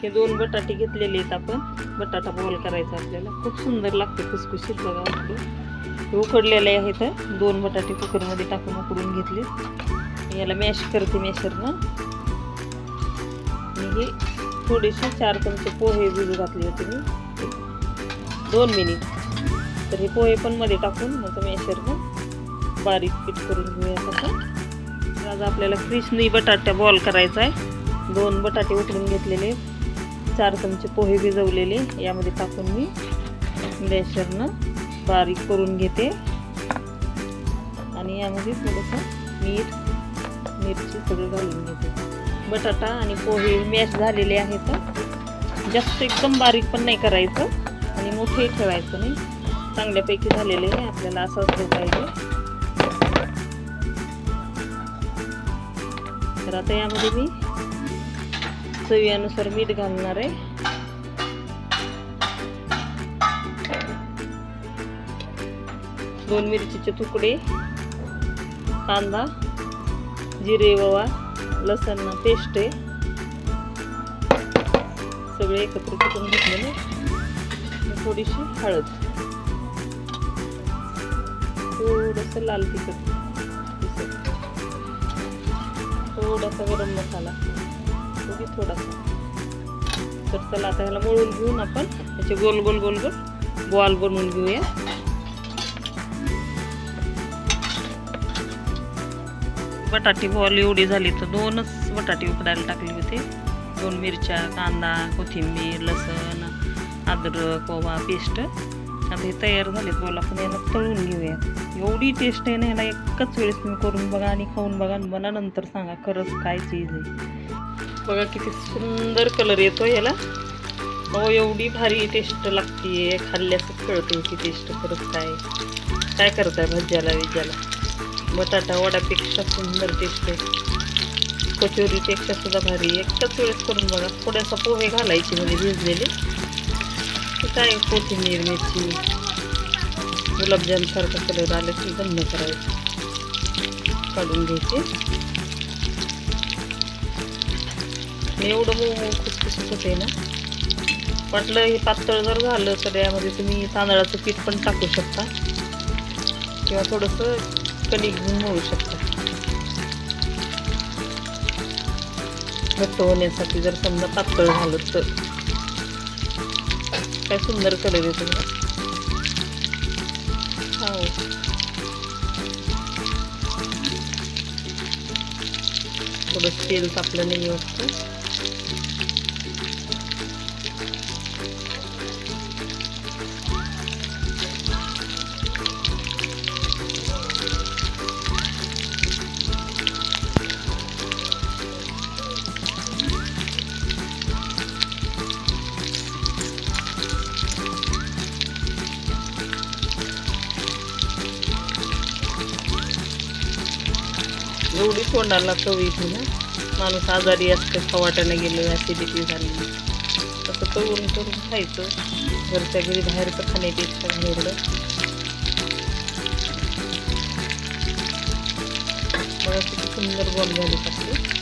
हे 2 बटाटे घेतलेले आहेत आपण. बटाटा बॉल करायचा आपल्याला. खूप सुंदर लागते खुसखुशीत बघा आपलं. हे उकडलेले आहेत. 2 बटाटे कुकरमध्ये टाकून उकडून घेतले. याला मॅश करते मॅशरनं. आणि हे थोडेसे 4 चमचे पोहे भिजू घातले होते मी 2 मिनिट. तर हे पोहे पण मध्ये टाकून मग मॅशरनं बारीक पीठ करून घेऊया. तसं आज आपल्याला क्रिस्पी बटाटा बॉल करायचा आहे. 2 बटाटे उकडून घेतलेले, 4 चमचे पोहे भिजवलेले यामध्ये टाकून मी मॅशरनं बारीक करून घेते. आणि यामध्ये थोडंसं मीठ मिरची सगळं घालून घेते. बटाटा आणि पोहे मॅश झालेले आहेत. जास्त एकदम बारीक पण नाही करायचं आणि मोठे ठेवायचं नाही. चांगल्यापैकी झालेले आहे. आपल्याला असंच पाहिजे. तर आता यामध्ये मी चवीनुसार मीठ घालणार आहे. दोन मिरचीचे तुकडे, कांदा, जिरे, ओवा, लसण पेस्ट आहे सगळे एकत्र करून घेतलेले. थोडीशी हळद, थोडंसं लाल तिखट, थोडासा गरम मसाला, थोडासा. तर चला आता ह्याला मळून घेऊन आपण त्याचे गोल गोल गोल गोल बॉल बनवून घेऊया. बटाटे बॉल एवढी झाली तर 2च बटाटे उकडायला टाकले होते. 2 मिरच्या, कांदा, कोथिंबीर, लसण, अद्रक, ओवा पेस्ट. आता हे तयार झाले बॉल. आपण याला तळून घेऊया. एवढी टेस्ट आहे ना याला. एकच वेळेस तुम्ही करून बघा आणि खाऊन बघा आणि मला नंतर सांगा खरंच काय चीज आहे. बघा किती सुंदर कलर येतो याला. हो एवढी भारी टेस्ट लागते. खाल्ल्यासच कळते की टेस्ट खरंच काय करताय भज्याला विज्याला. बटाटा वड्यापेक्षा सुंदर टेस्ट आहे. कचोरीपेक्षा सुद्धा भारी. एकच वेळेस करून बघा. थोड्यासा पोहे घालायचे म्हणजे भिजलेले. काय कोथिंबीर, मिरची, गुलाबजामसारखा कलर आले की बंद करायचं. काढून घ्यायचे. एवढं मऊ खुसखुशीत होते ना. वाटलं हे पातळ जर झालं तर यामध्ये तुम्ही तांदळाचं पीठ पण टाकू शकता किंवा थोडंसं कणिक घेऊन मळू शकता घट्ट होण्यासाठी. जर समजा पातळ झालं तर काय सुंदर कलर येतो ना. हो थोडं तेल तापलं नाही वाटतं. एवढी तोंडाला चव येते ना. माणूस आजारी असतं, खवाट्यानं गेलं, ॲसिडिटी झाली, तसं तळून करून खायचं. घरच्या घरी बाहेरचं खाण्यापेक्षा घरलं. बघा किती सुंदर बॉल झाले टाकले.